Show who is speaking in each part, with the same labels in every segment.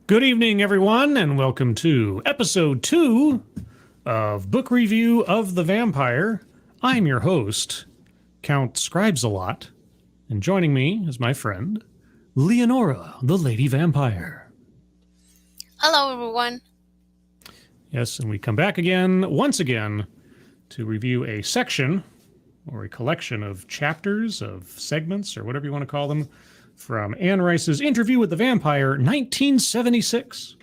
Speaker 1: Good evening, everyone, and welcome to episode 2 of Book Review of the Vampire. I'm your host, Count Scribes-a-Lot, and joining me is my friend, Leonora, the Lady Vampire.
Speaker 2: Hello, everyone.
Speaker 1: Yes, and we come back again, once again, to review a section or a collection of chapters, of segments, or whatever you want to call them, from Anne Rice's Interview with the Vampire, 1976.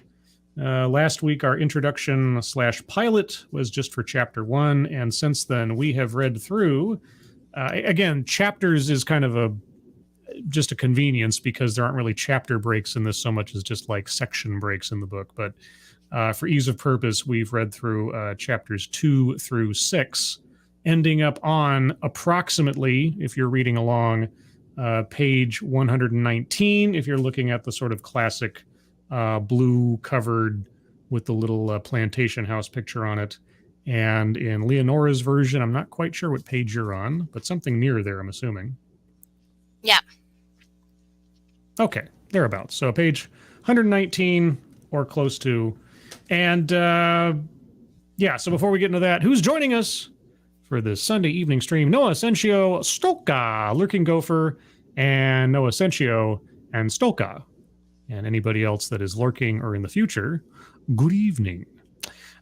Speaker 1: Last week, our introduction / pilot was just for chapter 1, and since then we have read through. Again, chapters is kind of just a convenience because there aren't really chapter breaks in this so much as just like section breaks in the book. But for ease of purpose, we've read through chapters 2 through 6, ending up on approximately, if you're reading along, page 119, if you're looking at the sort of classic blue covered with the little plantation house picture on it. And in Leonora's version, I'm not quite sure what page you're on, but something near there, I'm assuming.
Speaker 2: Yeah.
Speaker 1: Okay, thereabouts. So page 119 or close to. And yeah, so before we get into that, who's joining us for this Sunday evening stream? Noah Asensio, Stolka, Lurking Gopher, and Noah Asensio and Stolka. And anybody else that is lurking or in the future, good evening.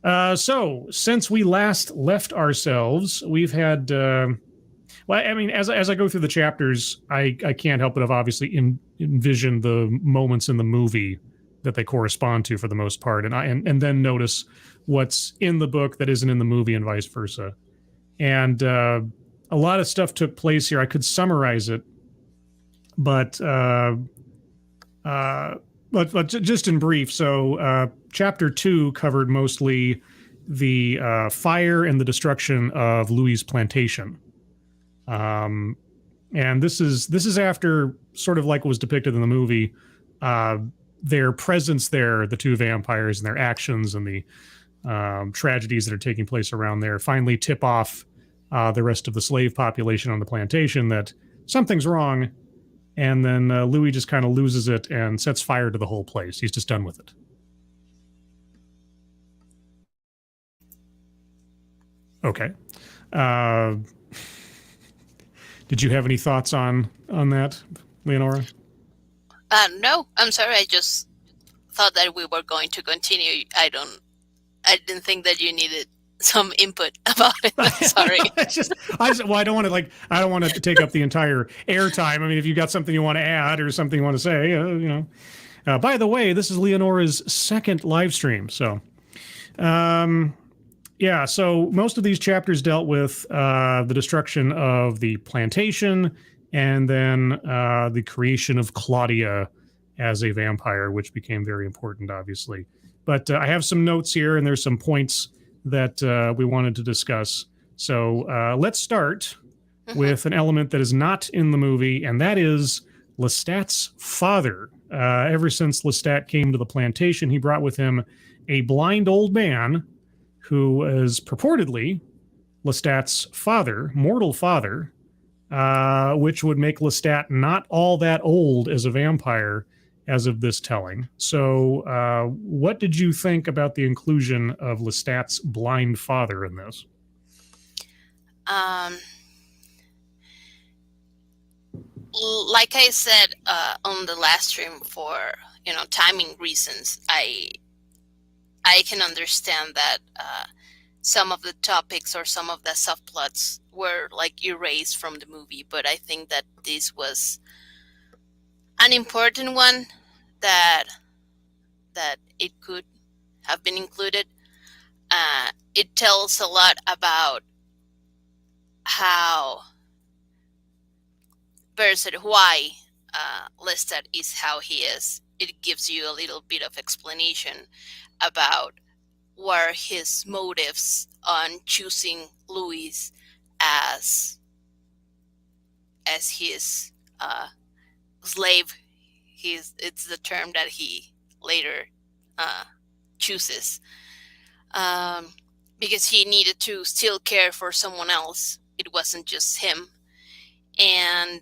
Speaker 1: So, since we last left ourselves, we've had... well, I mean, as I go through the chapters, I can't help but have obviously envision the moments in the movie that they correspond to for the most part, and then notice what's in the book that isn't in the movie and vice versa. And a lot of stuff took place here. I could summarize it, but just in brief. So chapter 2 covered mostly the fire and the destruction of Louis' plantation. And this is after, sort of like was depicted in the movie, their presence there, the two vampires, and their actions and the tragedies that are taking place around there finally tip off the rest of the slave population on the plantation that something's wrong, and then Louis just kind of loses it and sets fire to the whole place. He's just done with it. Okay. Did you have any thoughts on that, Leonora?
Speaker 2: No, I'm sorry. I just thought that we were going to continue. I didn't think that you needed some input about it. Sorry.
Speaker 1: I don't want to take up the entire airtime. I mean, if you got something you want to add or something you want to say, you know. By the way, this is Leonora's second live stream. So, yeah, so most of these chapters dealt with the destruction of the plantation and then the creation of Claudia as a vampire, which became very important, obviously. But I have some notes here, and there's some points that we wanted to discuss. So let's start with an element that is not in the movie, and that is Lestat's father. Ever since Lestat came to the plantation, he brought with him a blind old man who is purportedly Lestat's father, mortal father, which would make Lestat not all that old as a vampire as of this telling. So what did you think about the inclusion of Lestat's blind father in this?
Speaker 2: Like I said on the last stream, for timing reasons, I can understand that some of the topics or some of the subplots were like erased from the movie, but I think that this was an important one that it could have been included. It tells a lot about how why Lestat is how he is. It gives you a little bit of explanation about what are his motives on choosing Louis as his slave. It's the term that he later chooses, because he needed to still care for someone else. It wasn't just him, and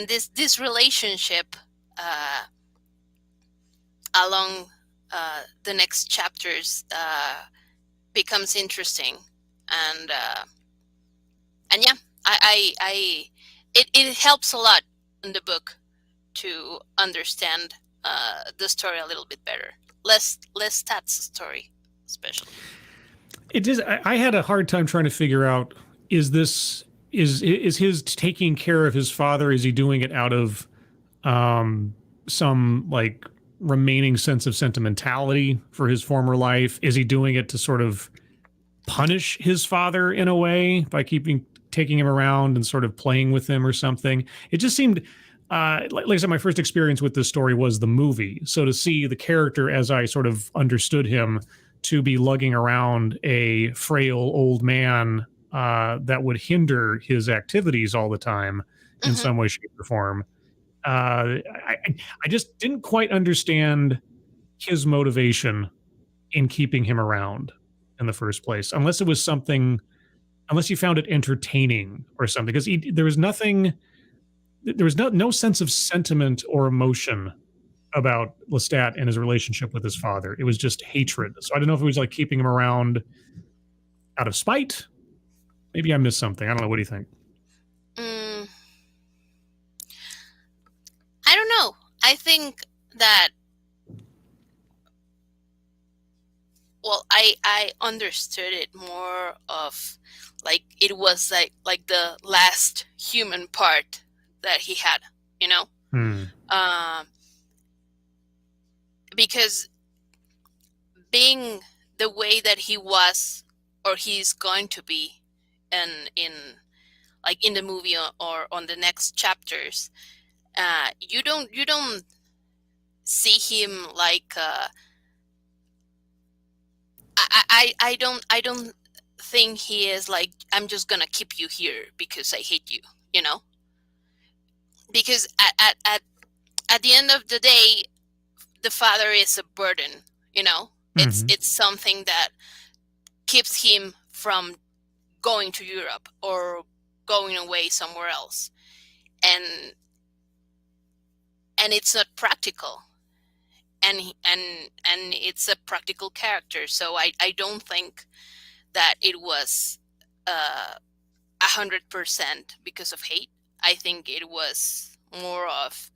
Speaker 2: this relationship along the next chapters becomes interesting, and yeah, it helps a lot in the book to understand the story a little bit better. Less stats story, especially.
Speaker 1: It is. I had a hard time trying to figure out, is his taking care of his father, is he doing it out of some like remaining sense of sentimentality for his former life? Is he doing it to sort of punish his father in a way by taking him around and sort of playing with him or something? It just seemed, like I said, my first experience with this story was the movie. So to see the character as I sort of understood him to be lugging around a frail old man that would hinder his activities all the time in some way, shape, or form. I just didn't quite understand his motivation in keeping him around in the first place, unless it was something, unless you found it entertaining or something, because there was nothing, there was no sense of sentiment or emotion about Lestat and his relationship with his father. It was just hatred. So I don't know if it was like keeping him around out of spite. Maybe I missed something. I don't know. What do you think?
Speaker 2: I don't know. I think that, well, I understood it more of like it was like the last human part that he had, you know? Because being the way that he was, or he's going to be, and in like in the movie or on the next chapters, you don't see him like I don't think he is like, I'm just gonna keep you here because I hate you, you know? Because at the end of the day, the father is a burden, you know? It's something that keeps him from going to Europe or going away somewhere else. And it's not practical. And it's a practical character. So I don't think that it was 100% because of hate. I think it was more of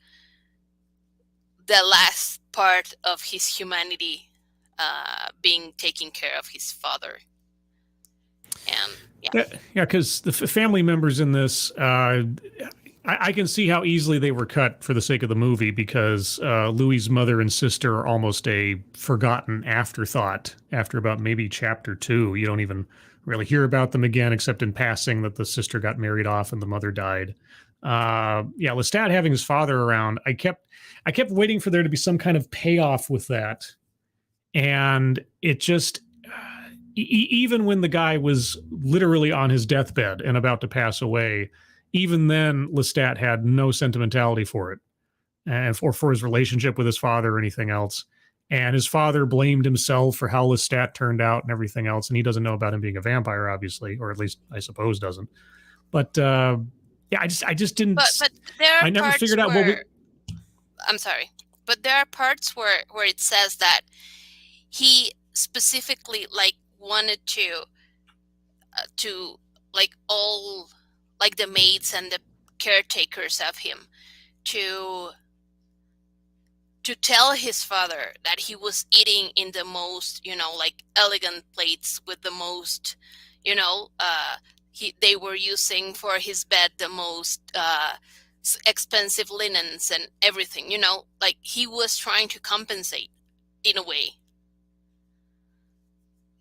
Speaker 2: the last part of his humanity being taking care of his father. And
Speaker 1: yeah, because the family members in this, I can see how easily they were cut for the sake of the movie, because Louis's mother and sister are almost a forgotten afterthought after about maybe chapter 2. You don't even really hear about them again, except in passing that the sister got married off and the mother died. Lestat having his father around, I kept waiting for there to be some kind of payoff with that. And it just, even when the guy was literally on his deathbed and about to pass away, even then Lestat had no sentimentality for it, and for his relationship with his father or anything else. And his father blamed himself for how Lestat turned out and everything else. And he doesn't know about him being a vampire, obviously, or at least I suppose doesn't. But I just didn't.
Speaker 2: But there are
Speaker 1: I never figured out
Speaker 2: where,
Speaker 1: what.
Speaker 2: I'm sorry, but there are parts where it says that he specifically like wanted to like all like the maids and the caretakers of him to tell his father that he was eating in the most, you know, like elegant plates with the most, you know, they were using for his bed the most expensive linens and everything, you know, like he was trying to compensate in a way.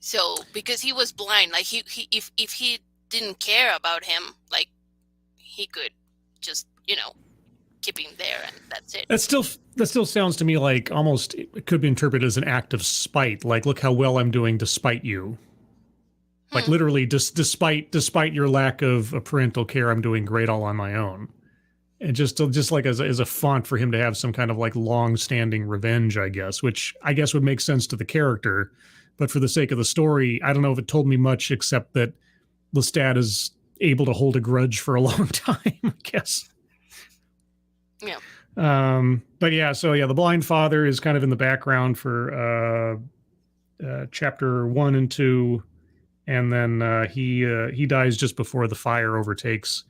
Speaker 2: So because he was blind, like he if he didn't care about him, like he could just, you know, keep him there and that's it.
Speaker 1: That still sounds to me like almost it could be interpreted as an act of spite. Like, look how well I'm doing despite you. Like literally, despite your lack of parental care, I'm doing great all on my own. And just like as a font for him to have some kind of like long-standing revenge, I guess, which I guess would make sense to the character. But for the sake of the story, I don't know if it told me much, except that Lestat is able to hold a grudge for a long time, I guess.
Speaker 2: Yeah.
Speaker 1: But yeah, so yeah, the blind father is kind of in the background for chapter 1 and 2, and then he dies just before the fire overtakes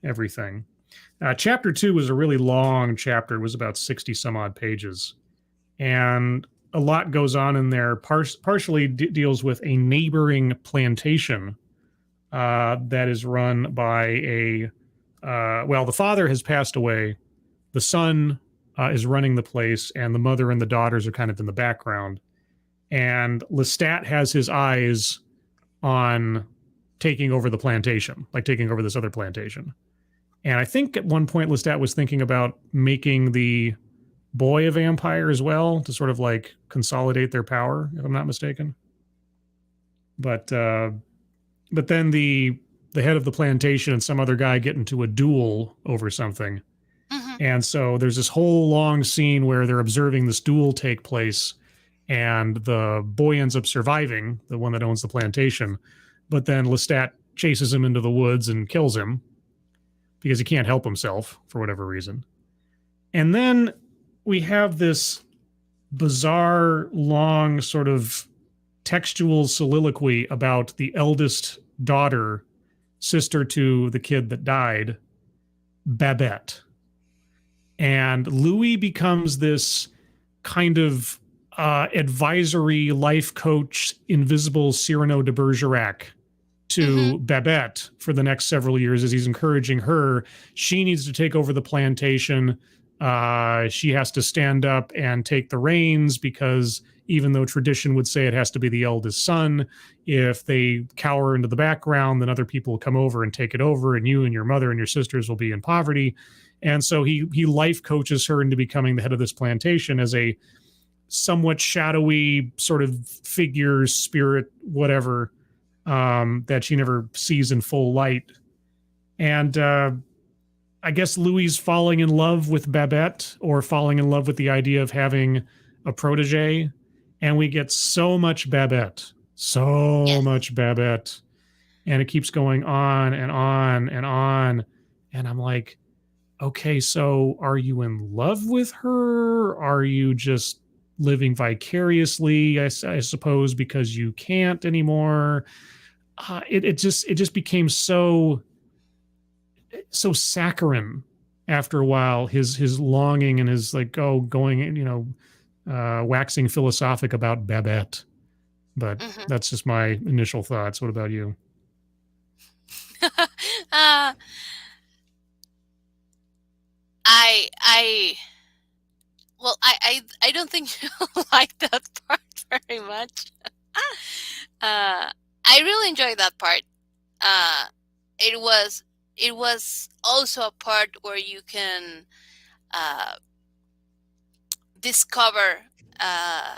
Speaker 1: everything. Chapter 2 was a really long chapter; it was about 60 some odd pages, and a lot goes on in there. Partially deals with a neighboring plantation that is run by well, the father has passed away. The son is running the place, and the mother and the daughters are kind of in the background. And Lestat has his eyes on taking over the plantation, like taking over this other plantation. And I think at one point Lestat was thinking about making the boy a vampire as well to sort of like consolidate their power, if I'm not mistaken. But then the head of the plantation and some other guy get into a duel over something.
Speaker 2: Mm-hmm.
Speaker 1: And so there's this whole long scene where they're observing this duel take place, and the boy ends up surviving, the one that owns the plantation. But then Lestat chases him into the woods and kills him because he can't help himself for whatever reason. And then we have this bizarre, long sort of textual soliloquy about the eldest daughter, sister to the kid that died, Babette. And Louis becomes this kind of advisory life coach, invisible Cyrano de Bergerac to Babette for the next several years as he's encouraging her. She needs to take over the plantation. She has to stand up and take the reins because even though tradition would say it has to be the eldest son, if they cower into the background, then other people will come over and take it over, and you and your mother and your sisters will be in poverty. And so he life coaches her into becoming the head of this plantation as a somewhat shadowy sort of figure, spirit, whatever, that she never sees in full light. And I guess Louis falling in love with Babette, or falling in love with the idea of having a protege. And we get so much Babette, much Babette. And it keeps going on and on and on. And I'm like, okay, so are you in love with her? Are you just living vicariously, I suppose, because you can't anymore? It just became so saccharine after a while. His longing and his like going, waxing philosophic about Babette. But that's just my initial thoughts. What about you?
Speaker 2: I don't think you like that part very much. I really enjoyed that part. It was also a part where you can discover a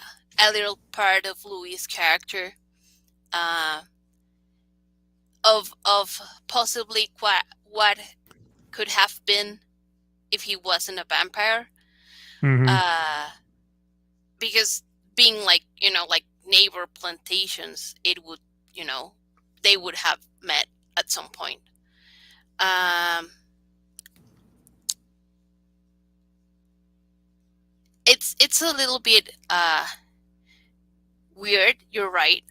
Speaker 2: little part of Louis' character, of possibly what could have been if he wasn't a vampire. Because being like neighbor plantations, it would, they would have met at some point. It's a little bit weird, you're right,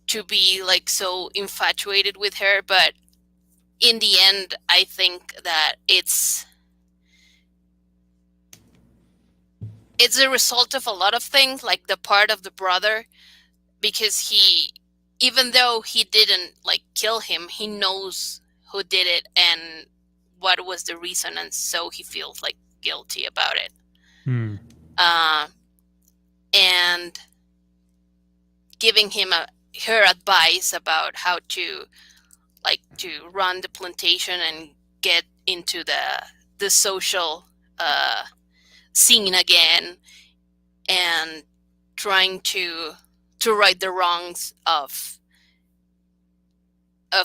Speaker 2: to be like so infatuated with her, but in the end I think that it's a result of a lot of things, like the part of the brother, because even though he didn't like kill him, he knows who did it and what was the reason, and so he feels like guilty about it. And giving him her advice about how to run the plantation and get into the social scene again, and trying to right the wrongs of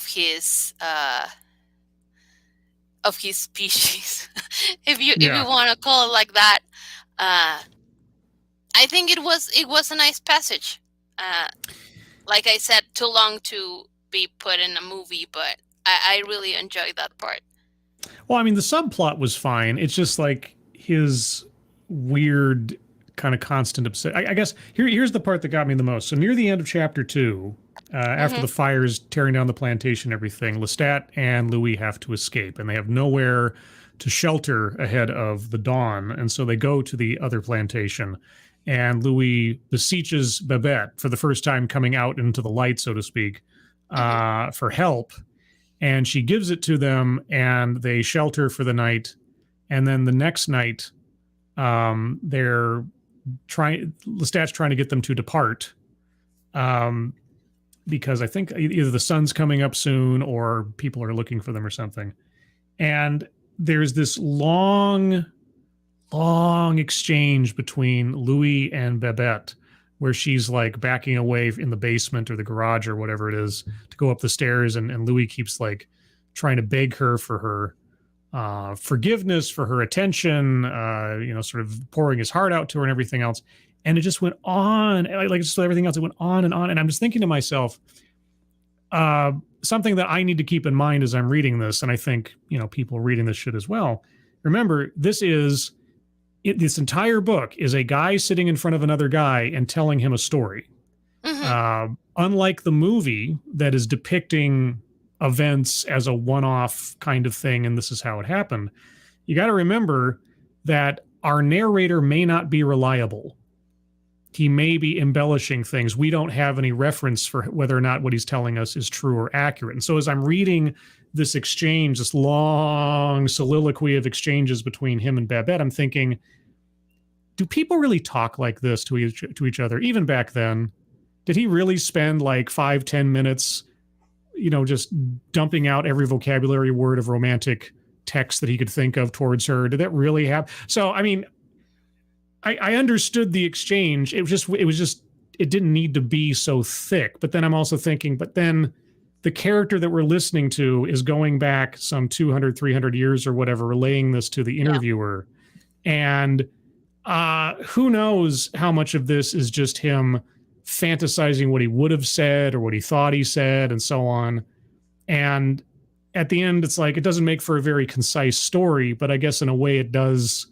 Speaker 2: his species, if you want to call it like that. I think it was a nice passage. Like I said, too long to be put in a movie, but I really enjoyed that part.
Speaker 1: Well, I mean, the subplot was fine. It's just like his weird kind of constant obsession. I guess here's the part that got me the most. So near the end of chapter 2, after the fires tearing down the plantation and everything, Lestat and Louis have to escape, and they have nowhere to shelter ahead of the dawn. And so they go to the other plantation, and Louis beseeches Babette for the first time coming out into the light, so to speak, for help. And she gives it to them, and they shelter for the night. And then the next night, Lestat's trying to get them to depart, because I think either the sun's coming up soon or people are looking for them or something. And there's this long exchange between Louis and Babette, where she's like backing away in the basement or the garage or whatever it is to go up the stairs, and Louis keeps like trying to beg her for her forgiveness, for her attention, sort of pouring his heart out to her and everything else. And it just went on, like just everything else, it went on. And I'm just thinking to myself, something that I need to keep in mind as I'm reading this, and I think, people reading this should as well. Remember, this entire book is a guy sitting in front of another guy and telling him a story. Unlike the movie that is depicting events as a one-off kind of thing, and this is how it happened. You got to remember that our narrator may not be reliable. He may be embellishing things. We don't have any reference for whether or not what he's telling us is true or accurate. And so as I'm reading this exchange, this long soliloquy of exchanges between him and Babette, I'm thinking, do people really talk like this to each other? Even back then, did he really spend like 5-10 minutes just dumping out every vocabulary word of romantic text that he could think of towards her? Did that really happen? So, I mean, I understood the exchange. It didn't need to be so thick. But then I'm also thinking, but then the character that we're listening to is going back some 200, 300 years or whatever, relaying this to the interviewer. Yeah. And who knows how much of this is just him fantasizing what he would have said or what he thought he said and so on. And at the end, it's like, it doesn't make for a very concise story, but I guess in a way it does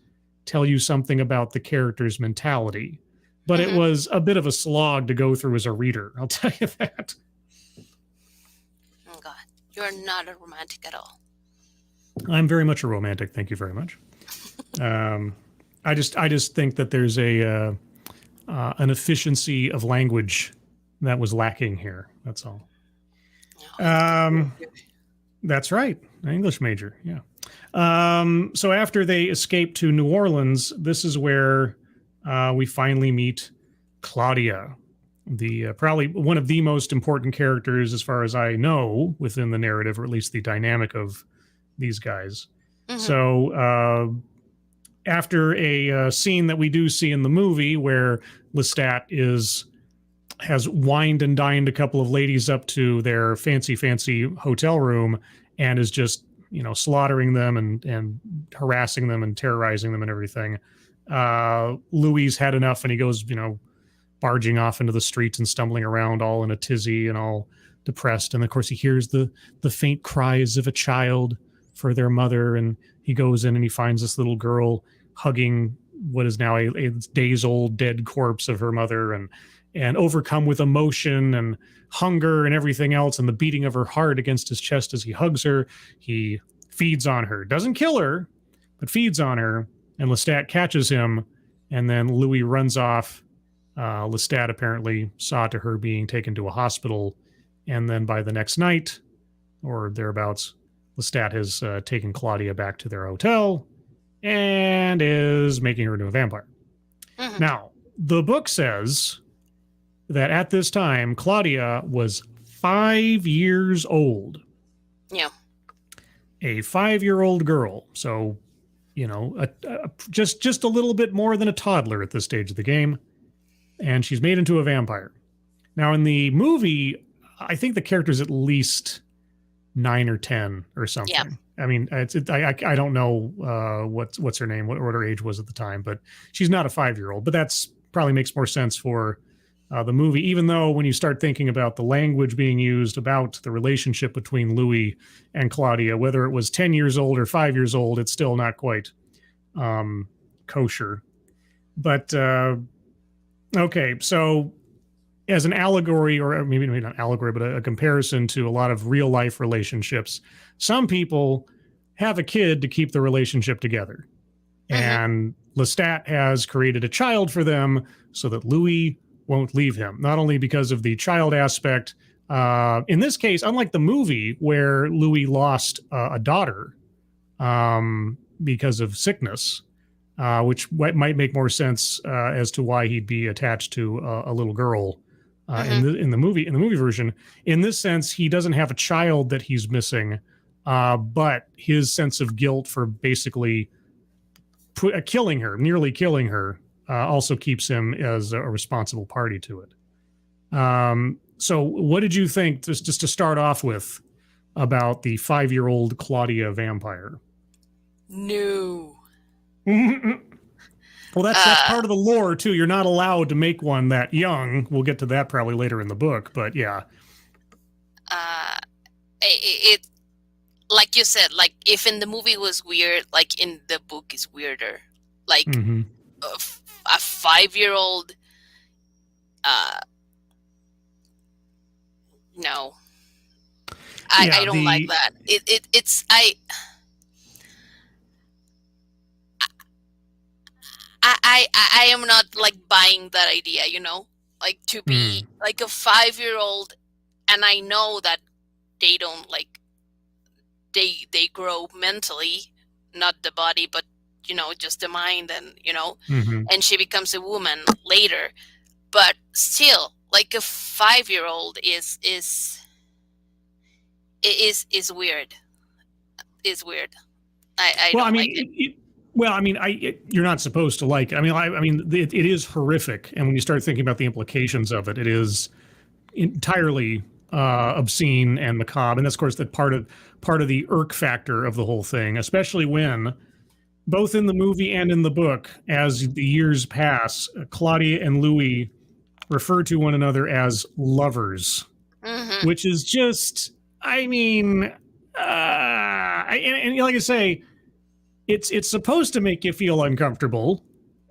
Speaker 1: tell you something about the character's mentality. But it was a bit of a slog to go through as a reader, I'll tell you that.
Speaker 2: Oh God, you're not a romantic at all.
Speaker 1: I'm very much a romantic, thank you very much. I just think that there's an efficiency of language that was lacking here. That's all. That's right. An English major. Yeah. So after they escape to New Orleans, this is where we finally meet Claudia, the probably one of the most important characters as far as I know within the narrative, or at least the dynamic of these guys. So after a scene that we do see in the movie where Lestat has wined and dined a couple of ladies up to their fancy hotel room and is just, slaughtering them and harassing them and terrorizing them and everything. Louis had enough and he goes, barging off into the streets and stumbling around all in a tizzy and all depressed. And of course he hears the faint cries of a child for their mother. And he goes in and he finds this little girl hugging what is now a days-old dead corpse of her mother, and overcome with emotion and hunger and everything else, and the beating of her heart against his chest as he hugs her, he feeds on her. Doesn't kill her, but feeds on her, and Lestat catches him, and then Louis runs off. Lestat apparently saw to her being taken to a hospital, and then by the next night, or thereabouts, Lestat has taken Claudia back to their hotel and is making her into a vampire. Now, the book says that at this time, Claudia was 5 years old.
Speaker 2: Yeah.
Speaker 1: A 5-year-old girl. So, just a little bit more than a toddler at this stage of the game. And she's made into a vampire. Now, in the movie, I think the character's at least 9 or 10 or something. Yeah. I mean, I don't know what's her name, what her age was at the time, but she's not a 5-year-old. But that's probably makes more sense for the movie, even though when you start thinking about the language being used about the relationship between Louis and Claudia, whether it was 10 years old or 5 years old, it's still not quite kosher. But okay, so as an allegory, or maybe not allegory, but a comparison to a lot of real life relationships, some people have a kid to keep the relationship together. And Lestat has created a child for them so that Louis won't leave him, not only because of the child aspect. In this case, unlike the movie where Louis lost a daughter because of sickness, which might make more sense as to why he'd be attached to a little girl in the movie version. In this sense, he doesn't have a child that he's missing, but his sense of guilt for basically nearly killing her, also keeps him as a responsible party to it. So what did you think, just to start off with, about the 5-year-old Claudia vampire?
Speaker 2: No.
Speaker 1: Well, that's part of the lore, too. You're not allowed to make one that young. We'll get to that probably later in the book, but yeah.
Speaker 2: It like you said, like if in the movie was weird, like in the book is weirder. Like a 5-year-old, no, I don't like that. I am not like buying that idea, you know, like to be like a 5-year-old, and I know that they don't like they grow mentally, not the body, but you know, just the mind, and you know, and she becomes a woman later, but still, like a 5-year-old is weird. Is weird. I don't like it.
Speaker 1: You're not supposed to like it. It is horrific, and when you start thinking about the implications of it, it is entirely obscene and macabre, and that's of course that part of the irk factor of the whole thing, especially when both in the movie and in the book, as the years pass, Claudia and Louis refer to one another as lovers, which is just, and like I say, it's supposed to make you feel uncomfortable,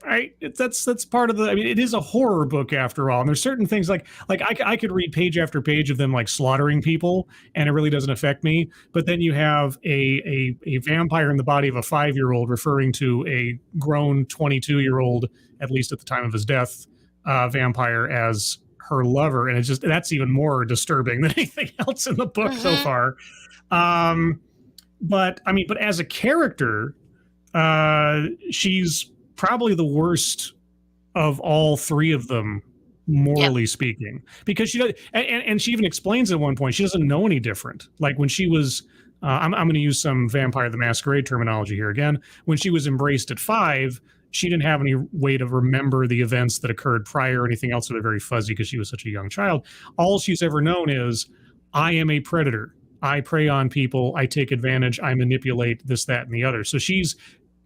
Speaker 1: right? That's part of the. It is a horror book after all, and there's certain things like I could read page after page of them like slaughtering people, and it really doesn't affect me. But then you have a vampire in the body of a 5-year-old referring to a grown 22-year-old, at least at the time of his death, vampire as her lover, and that's even more disturbing than anything else in the book so far. But as a character, she's probably the worst of all three of them, morally speaking, because she does, and she even explains at one point she doesn't know any different. Like when she was, I'm going to use some Vampire the Masquerade terminology here again. When she was embraced at 5, she didn't have any way to remember the events that occurred prior or anything else. So they're very fuzzy because she was such a young child. All she's ever known is, I am a predator. I prey on people. I take advantage. I manipulate this, that, and the other. So she's,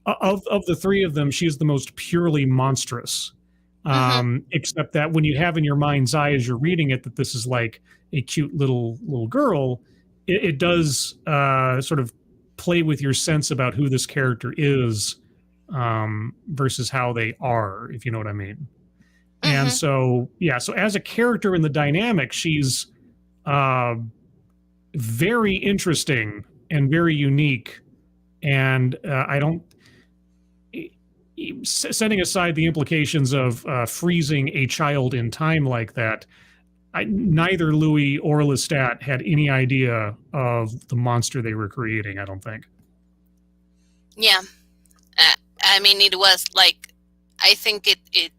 Speaker 1: of the three of them, she's the most purely monstrous. Except that when you have in your mind's eye as you're reading it that this is like a cute little girl, it does sort of play with your sense about who this character is versus how they are, if you know what I mean. And so as a character in the dynamic, she's very interesting and very unique. And setting aside the implications of freezing a child in time like that, neither Louis or Lestat had any idea of the monster they were creating, I don't think.
Speaker 2: Yeah. It was like, I think it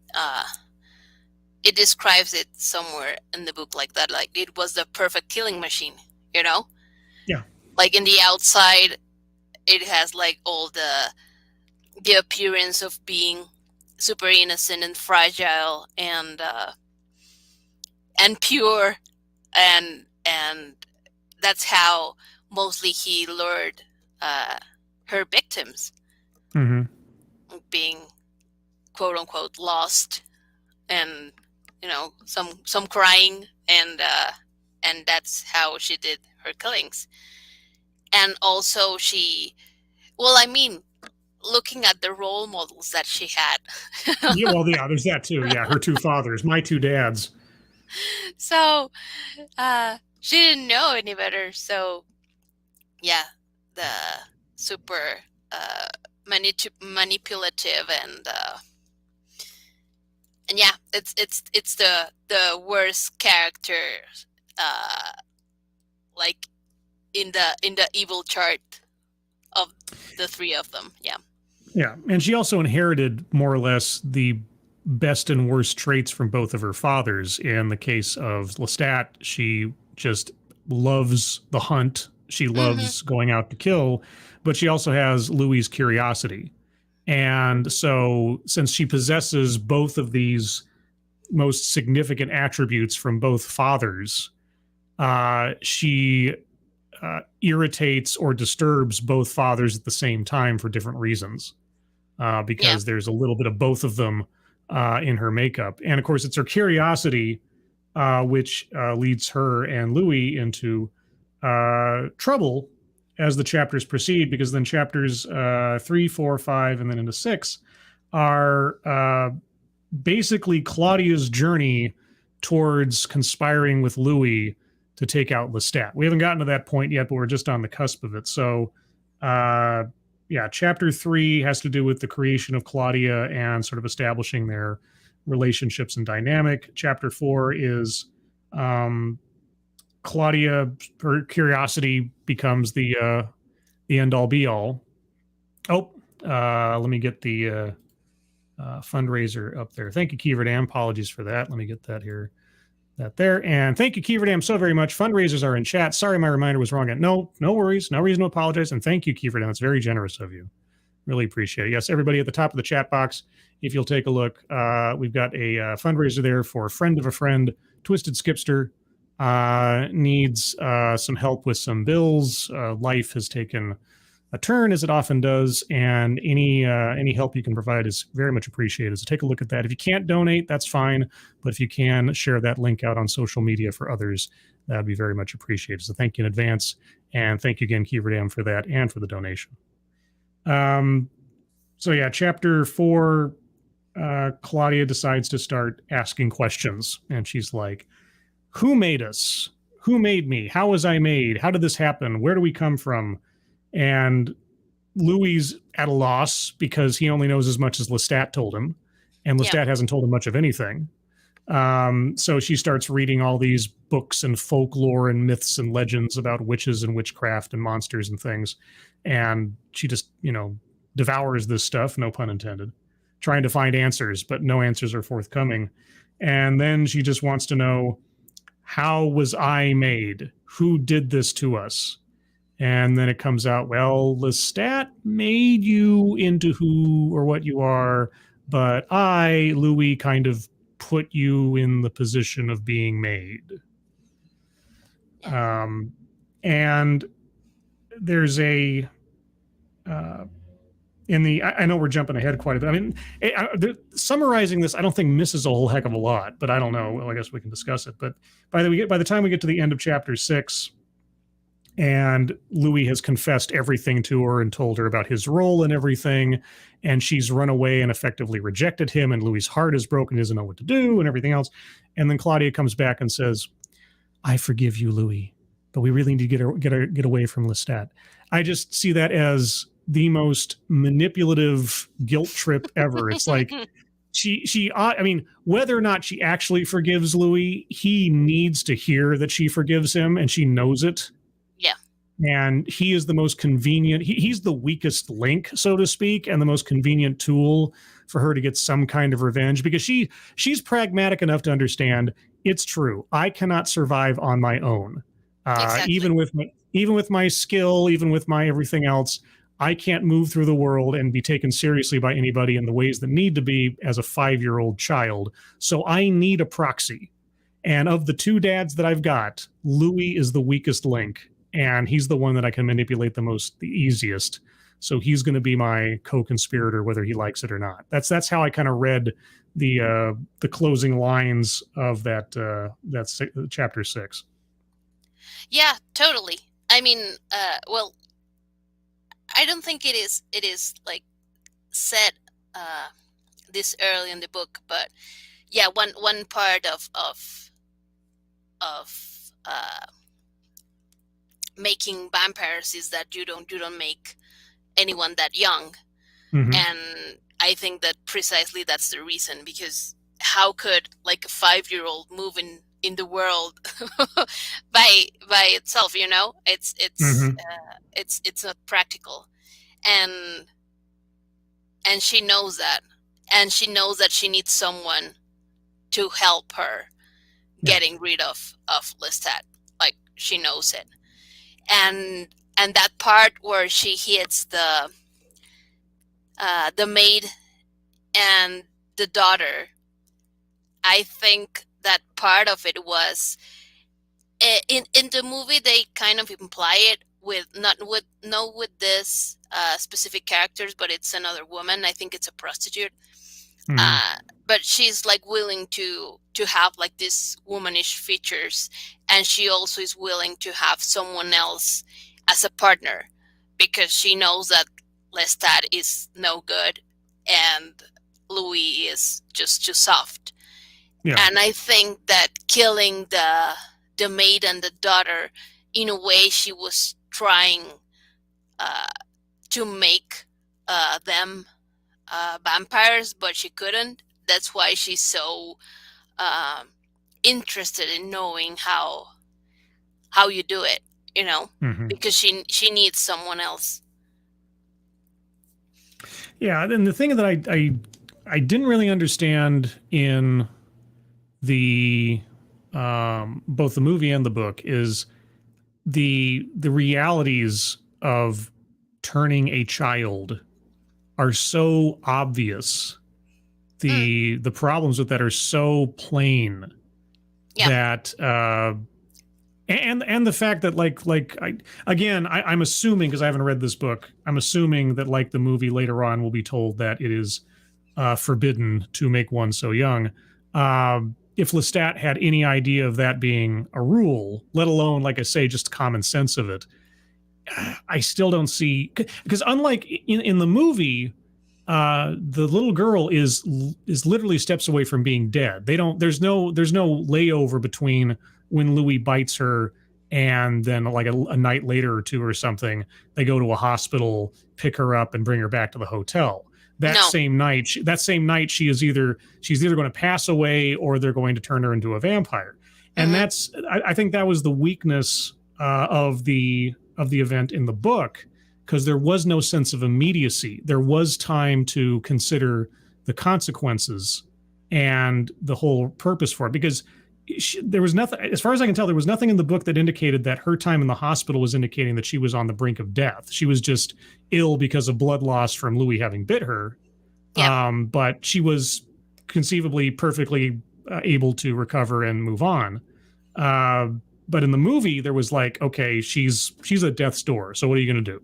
Speaker 2: describes it somewhere in the book like that. Like it was the perfect killing machine, you know?
Speaker 1: Yeah.
Speaker 2: Like in the outside, it has like all the appearance of being super innocent and fragile and pure, and that's how mostly he lured her victims, being quote unquote lost and some crying, and that's how she did her killings. And also looking at the role models that she had.
Speaker 1: Yeah, well, yeah, there's that too. Yeah, her two fathers, my two dads.
Speaker 2: So she didn't know any better. So yeah, the super manipulative, and yeah, it's the worst character, like in the evil chart of the three of them. Yeah.
Speaker 1: Yeah, and she also inherited more or less the best and worst traits from both of her fathers. In the case of Lestat, she just loves the hunt. She loves going out to kill, but she also has Louis's curiosity. And so, since she possesses both of these most significant attributes from both fathers, she irritates or disturbs both fathers at the same time for different reasons, because there's a little bit of both of them in her makeup. And of course, it's her curiosity which leads her and Louis into trouble as the chapters proceed, because then chapters 3, 4, 5, and then into 6 are basically Claudia's journey towards conspiring with Louis to take out Lestat. We haven't gotten to that point yet, but we're just on the cusp of it. So, chapter 3 has to do with the creation of Claudia and sort of establishing their relationships and dynamic. Chapter 4 is Claudia, her curiosity becomes the end all be all. Let me get the fundraiser up there. Thank you, Kieverdam. Apologies for that. Let me get that here. That there. And thank you, Kieverdam, so very much. Fundraisers are in chat. Sorry, my reminder was wrong. No worries. No reason to apologize. And thank you, Kieverdam. It's very generous of you. Really appreciate it. Yes, everybody at the top of the chat box, if you'll take a look, we've got a fundraiser there for a friend of a friend. Twisted Skipster needs some help with some bills. Life has taken a turn, as it often does, and any help you can provide is very much appreciated. So take a look at that. If you can't donate, that's fine, but if you can, share that link out on social media for others. That'd be very much appreciated. So thank you in advance, and thank you again, Kieverdam, for that and for the donation. Chapter 4, Claudia decides to start asking questions, and she's like, who made us? Who made me? How was I made? How did this happen? Where do we come from? And Louis at a loss because he only knows as much as Lestat told him, and Lestat hasn't told him much of anything. So she starts reading all these books and folklore and myths and legends about witches and witchcraft and monsters and things. And she just, devours this stuff, no pun intended, trying to find answers, but no answers are forthcoming. And then she just wants to know, how was I made? Who did this to us? And then it comes out, well, Lestat made you into who or what you are, but I, Louis, kind of put you in the position of being made. And there's a, I know we're jumping ahead quite a bit. I mean, summarizing this, I don't think misses a whole heck of a lot, but I don't know. Well, I guess we can discuss it. But by the time we get to the end of chapter 6, and Louis has confessed everything to her and told her about his role and everything, and she's run away and effectively rejected him, and Louis' heart is broken, he doesn't know what to do, and everything else. And then Claudia comes back and says, I forgive you, Louis, but we really need to get away from Lestat. I just see that as the most manipulative guilt trip ever. It's like, whether or not she actually forgives Louis, he needs to hear that she forgives him, and she knows it.
Speaker 2: Yeah.
Speaker 1: And he is the most convenient, he's the weakest link, so to speak, and the most convenient tool for her to get some kind of revenge, because she's pragmatic enough to understand it's true. I cannot survive on my own.
Speaker 2: Exactly.
Speaker 1: Even with my skill, even with my everything else, I can't move through the world and be taken seriously by anybody in the ways that need to be as a 5-year-old child. So I need a proxy. And of the two dads that I've got, Louis is the weakest link. And he's the one that I can manipulate the easiest. So he's going to be my co-conspirator, whether he likes it or not. That's how I kind of read the closing lines of chapter 6.
Speaker 2: Yeah, totally. I mean, well, I don't think it is like said this early in the book, but yeah, one part of making vampires is that you don't make anyone that young.
Speaker 1: Mm-hmm.
Speaker 2: And I think that precisely that's the reason, because how could like a 5-year-old move in the world by itself?
Speaker 1: Mm-hmm.
Speaker 2: It's not practical, and she knows that, and she knows that she needs someone to help her getting rid of Lestat. Like, she knows it, and that part where she hits the maid and the daughter, I think that part of it was in the movie they kind of imply it with not with this specific characters, but it's another woman. I think it's a prostitute.
Speaker 1: Mm-hmm.
Speaker 2: But she's like willing to have like these womanish features, and she also is willing to have someone else as a partner, because she knows that Lestat is no good and Louis is just too soft.
Speaker 1: Yeah.
Speaker 2: And I think that killing the maid and the daughter, in a way, she was trying to make them vampires, but she couldn't. That's why she's so interested in knowing how you do it,
Speaker 1: Mm-hmm.
Speaker 2: because she needs someone else.
Speaker 1: Yeah, and the thing that I didn't really understand in the both the movie and the book is the realities of turning a child are so obvious. The problems with that are so plain.
Speaker 2: Yeah.
Speaker 1: That and the fact that I'm assuming, because I haven't read this book, I'm assuming that like the movie later on we'll be told that it is forbidden to make one so young. If Lestat had any idea of that being a rule, let alone, like I say, just common sense of it, I still don't see, because unlike in the movie, the little girl is literally steps away from being dead. There's no layover between when Louis bites her and then like a night later or two or something, they go to a hospital, pick her up, and bring her back to the hotel. That same night, she's either going to pass away or they're going to turn her into a vampire. And I think that was the weakness of the event in the book, because there was no sense of immediacy. There was time to consider the consequences and the whole purpose for it, because there was nothing, as far as I can tell, there was nothing in the book that indicated that her time in the hospital was indicating that she was on the brink of death. She was just ill because of blood loss from Louis having bit her.
Speaker 2: Yeah.
Speaker 1: But she was conceivably perfectly able to recover and move on. But in the movie, there was like, okay, she's at death's door, so what are you going to do?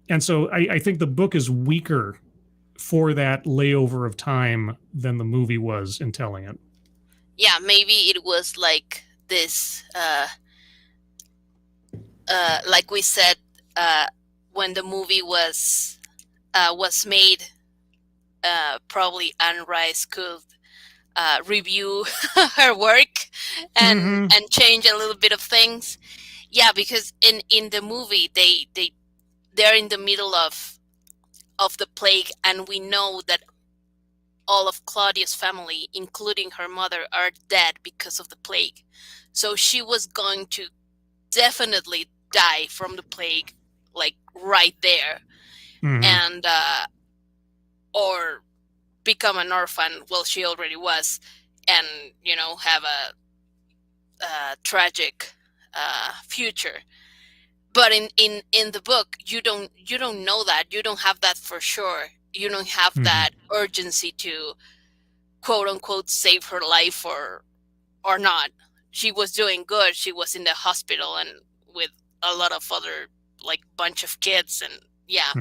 Speaker 1: And so I think the book is weaker for that layover of time than the movie was in telling it.
Speaker 2: Yeah, maybe it was like this, like we said, when the movie was made, probably Anne Rice could review her work and change a little bit of things. Yeah, because in the movie they're in the middle of the plague, and we know that all of Claudia's family, including her mother, are dead because of the plague. So she was going to definitely die from the plague, like right there, and or become an orphan. Well, she already was, and have a tragic future. But in the book, you don't know that. You don't have that for sure. You don't have that urgency to, quote unquote, save her life or not. She was doing good. She was in the hospital and with a lot of other like bunch of kids, and yeah.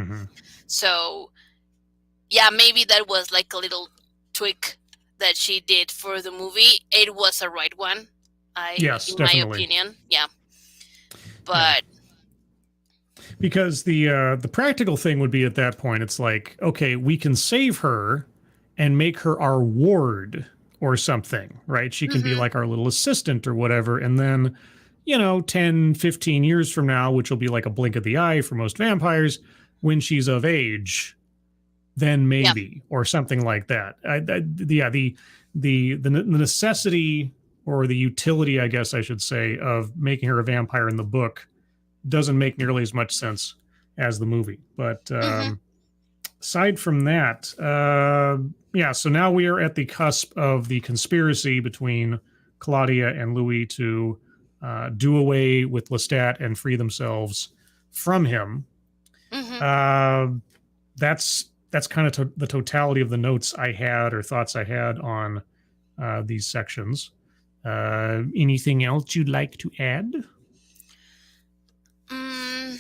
Speaker 2: So yeah, maybe that was like a little tweak that she did for the movie, it was a right one.
Speaker 1: Yes,
Speaker 2: In my
Speaker 1: definitely.
Speaker 2: opinion, yeah.
Speaker 1: Yeah.
Speaker 2: But
Speaker 1: Because the practical thing would be at that point, it's like, okay, we can save her and make her our ward or something, right? She can be
Speaker 2: mhm,
Speaker 1: like our little assistant or whatever. And then, 10, 15 years from now, which will be like a blink of the eye for most vampires, when she's of age, then
Speaker 2: yeah,
Speaker 1: maybe, or something like that. Yeah, the necessity or the utility, I guess I should say, of making her a vampire in the book doesn't make nearly as much sense as the movie. But
Speaker 2: mhm,
Speaker 1: aside from that, yeah, so now we are at the cusp of the conspiracy between Claudia and Louis to do away with Lestat and free themselves from him.
Speaker 2: mhm.
Speaker 1: Uh, that's kind of the totality of the notes I had or thoughts I had on these sections. Anything else you'd like to add?
Speaker 2: Mm,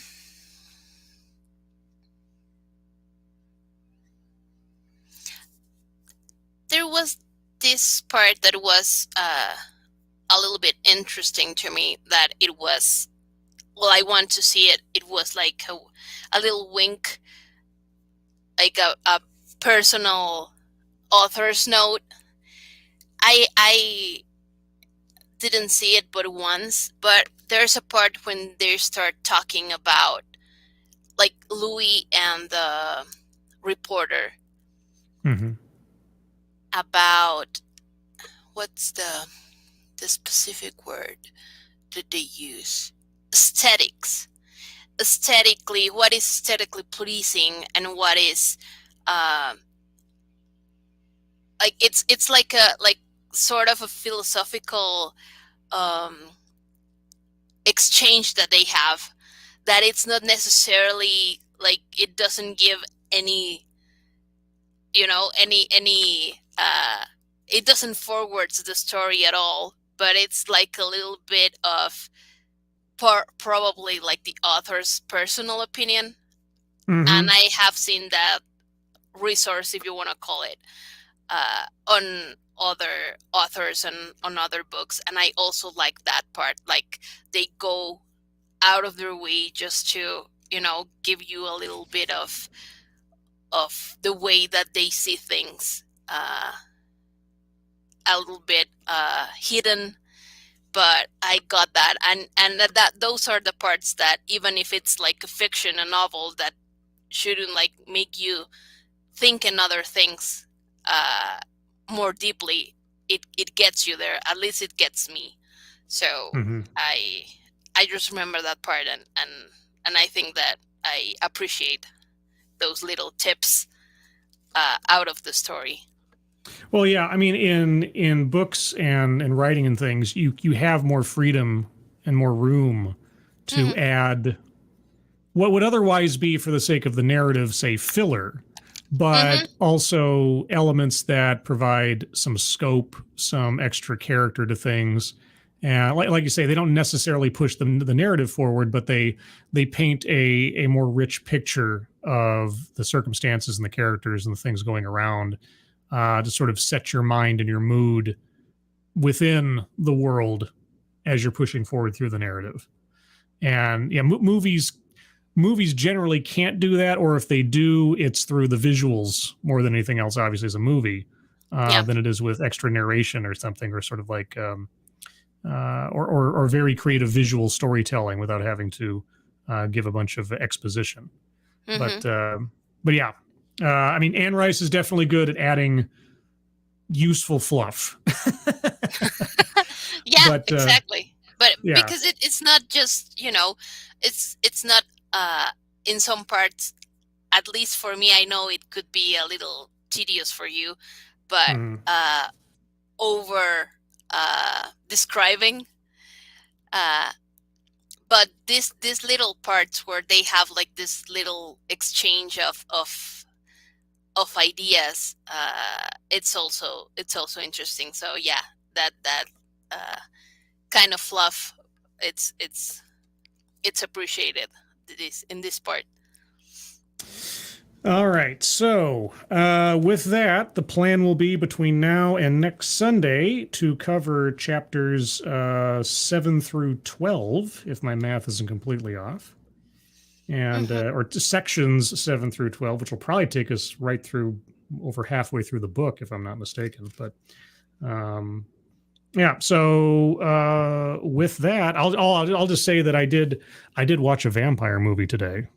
Speaker 2: there was this part that was a little bit interesting to me. That it was, well, I want to see it. It was like a little wink, like a personal author's note. I didn't see it but once, but there's a part when they start talking about like Louis and the reporter
Speaker 1: Mm-hmm.
Speaker 2: about what's the specific word that they use? Aesthetics. Aesthetically, what is aesthetically pleasing and what is um like it's like a like sort of a philosophical um exchange that they have, that it's not necessarily like it doesn't give any, any it doesn't forwards the story at all, but it's like a little bit of probably like the author's personal opinion.
Speaker 1: Mm-hmm.
Speaker 2: And I have seen that resource, if you want to call it, on other authors and on other books, and I also like that part. Like they go out of their way just to give you a little bit of the way that they see things, a little bit hidden. But I got that, and that those are the parts that, even if it's like a fiction, a novel that shouldn't like make you think in other things uh more deeply, it gets you there. At least it gets me. So
Speaker 1: Mm-hmm.
Speaker 2: I just remember that part, and I think that I appreciate those little tips out of the story.
Speaker 1: Well, yeah, I mean, in books and writing and things, you have more freedom and more room to
Speaker 2: Hmm.
Speaker 1: add what would otherwise be, for the sake of the narrative, say filler,
Speaker 2: Hmm.
Speaker 1: but also elements that provide some scope, some extra character to things. And like you say, they don't necessarily push the narrative forward, but they paint a more rich picture of the circumstances and the characters and the things going around, to sort of set your mind and your mood within the world as you're pushing forward through the narrative. And yeah, movies generally can't do that, or if they do, it's through the visuals more than anything else. Obviously, as a movie,
Speaker 2: Yeah.
Speaker 1: than it is with extra narration or something, or sort of like or very creative visual storytelling without having to give a bunch of exposition.
Speaker 2: Hmm.
Speaker 1: But but yeah, I mean, Anne Rice is definitely good at adding useful fluff.
Speaker 2: Yeah,
Speaker 1: But
Speaker 2: exactly. But
Speaker 1: yeah.
Speaker 2: because it's not just, it's not in some parts, at least for me, I know it could be a little tedious for you, but
Speaker 1: Mhm.
Speaker 2: over describing. Uh, but these little parts where they have like this little exchange of ideas, it's also interesting. So yeah, that uh, kind of fluff, it's appreciated this in this part.
Speaker 1: All right. So, with that, the plan will be between now and next Sunday to cover chapters 7 through 12, if my math isn't completely off, and or sections 7 through 12, which will probably take us right through over halfway through the book, if I'm not mistaken. But yeah. So with that, I'll just say that I did watch a vampire movie today.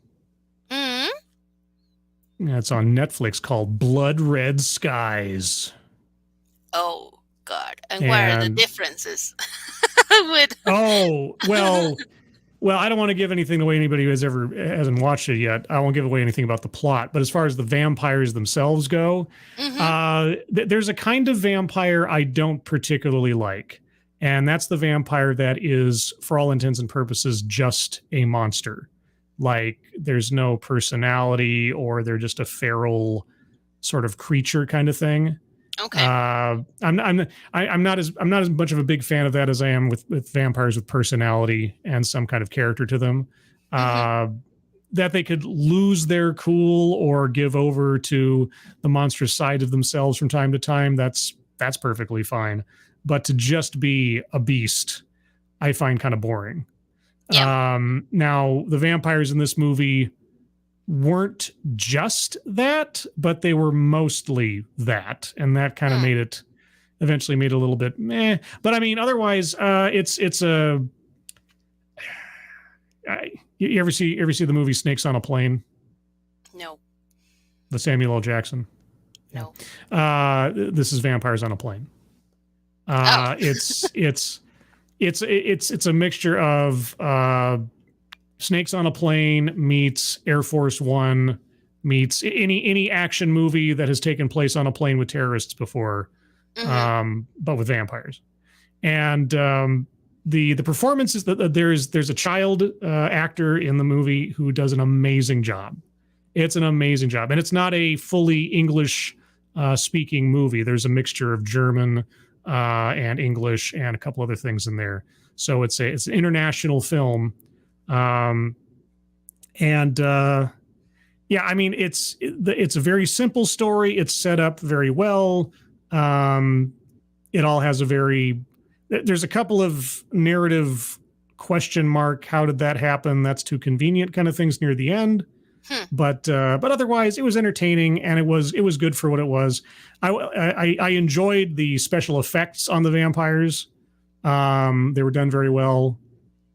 Speaker 1: It's on Netflix called Blood Red Skies.
Speaker 2: Oh God! And what are the differences?
Speaker 1: Oh well, I don't want to give anything away. Anybody who hasn't watched it yet, I won't give away anything about the plot. But as far as the vampires themselves go, there's a kind of vampire I don't particularly like, and that's the vampire that is, for all intents and purposes, just a monster. Like there's no personality, or they're just a feral sort of creature kind of thing.
Speaker 2: Okay.
Speaker 1: I'm not as much of a big fan of that as I am with vampires with personality and some kind of character to them. That they could lose their cool or give over to the monstrous side of themselves from time to time, that's perfectly fine. But to just be a beast, I find kind of boring.
Speaker 2: Yeah.
Speaker 1: Now, the vampires in this movie weren't just that, but they were mostly that, and that kind of eventually made it a little bit meh. But I mean, otherwise, it's a. You ever see the movie Snakes on a Plane?
Speaker 2: No.
Speaker 1: The Samuel L. Jackson.
Speaker 2: No.
Speaker 1: This is Vampires on a Plane. It's a mixture of Snakes on a Plane meets Air Force One meets any action movie that has taken place on a plane with terrorists before, but with vampires. And the performance is that there's a child actor in the movie who does an amazing job. It's an amazing job, and it's not a fully English speaking movie. There's a mixture of German and English and a couple other things in there. So it's an international film. Yeah, I mean, it's a very simple story. It's set up very well. It all has there's a couple of narrative question mark. How did that happen? That's too convenient kind of things near the end. But otherwise it was entertaining, and it was good for what it was. I enjoyed the special effects on the vampires. They were done very well.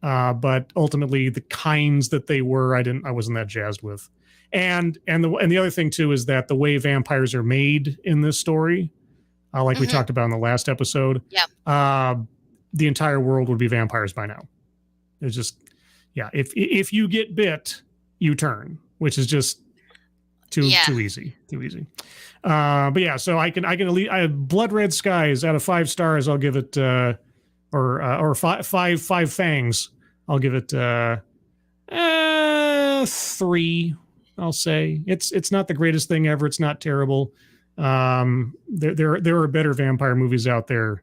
Speaker 1: But ultimately the kinds that they were, I wasn't that jazzed with. And the other thing too is that the way vampires are made in this story, like we talked about in the last episode, the entire world would be vampires by now. It's just, yeah, if you get bit, you turn, which is just too easy. But yeah, so I have Blood Red Skies out of 5 stars. I'll give it, or five fangs. I'll give it 3. I'll say it's not the greatest thing ever. It's not terrible. There are better vampire movies out there,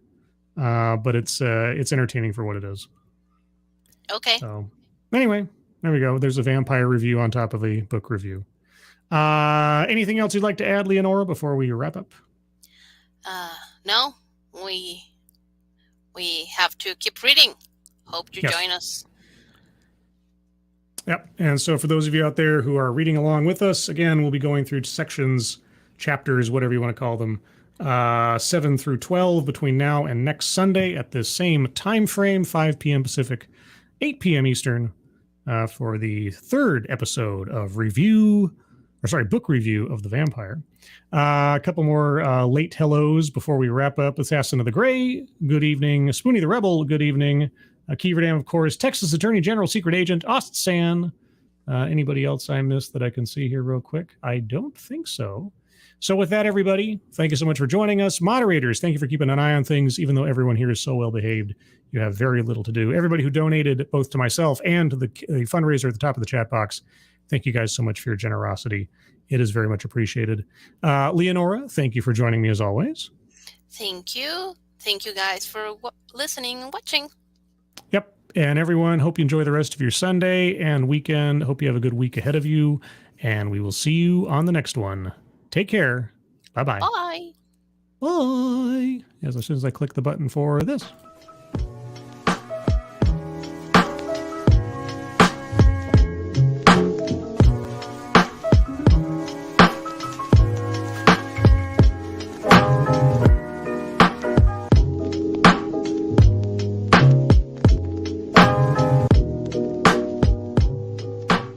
Speaker 1: but it's entertaining for what it is.
Speaker 2: Okay.
Speaker 1: So anyway, there we go. There's a vampire review on top of a book review. Anything else you'd like to add, Leonora, before we wrap up?
Speaker 2: No, we have to keep reading. Hope you join us.
Speaker 1: Yep. And so for those of you out there who are reading along with us, again, we'll be going through sections, chapters, whatever you want to call them, 7 through 12 between now and next Sunday at the same time frame, 5 p.m. Pacific, 8 p.m. Eastern, for the 3rd episode of book review of The Vampire. A couple more late hellos before we wrap up. Assassin of the Gray, good evening. Spoonie the Rebel, good evening. Kieverdam, of course. Texas Attorney General, Secret Agent, Ostsan. Anybody else I missed that I can see here real quick? I don't think so. So with that, everybody, thank you so much for joining us. Moderators, thank you for keeping an eye on things. Even though everyone here is so well behaved, you have very little to do. Everybody who donated both to myself and to the fundraiser at the top of the chat box, thank you guys so much for your generosity. It is very much appreciated. Leonora, thank you for joining me as always.
Speaker 2: Thank you. Thank you guys for listening and watching.
Speaker 1: Yep. And everyone, hope you enjoy the rest of your Sunday and weekend. Hope you have a good week ahead of you. And we will see you on the next one. Take care. Bye-bye.
Speaker 2: Bye.
Speaker 1: Bye. As soon as I click the button for this.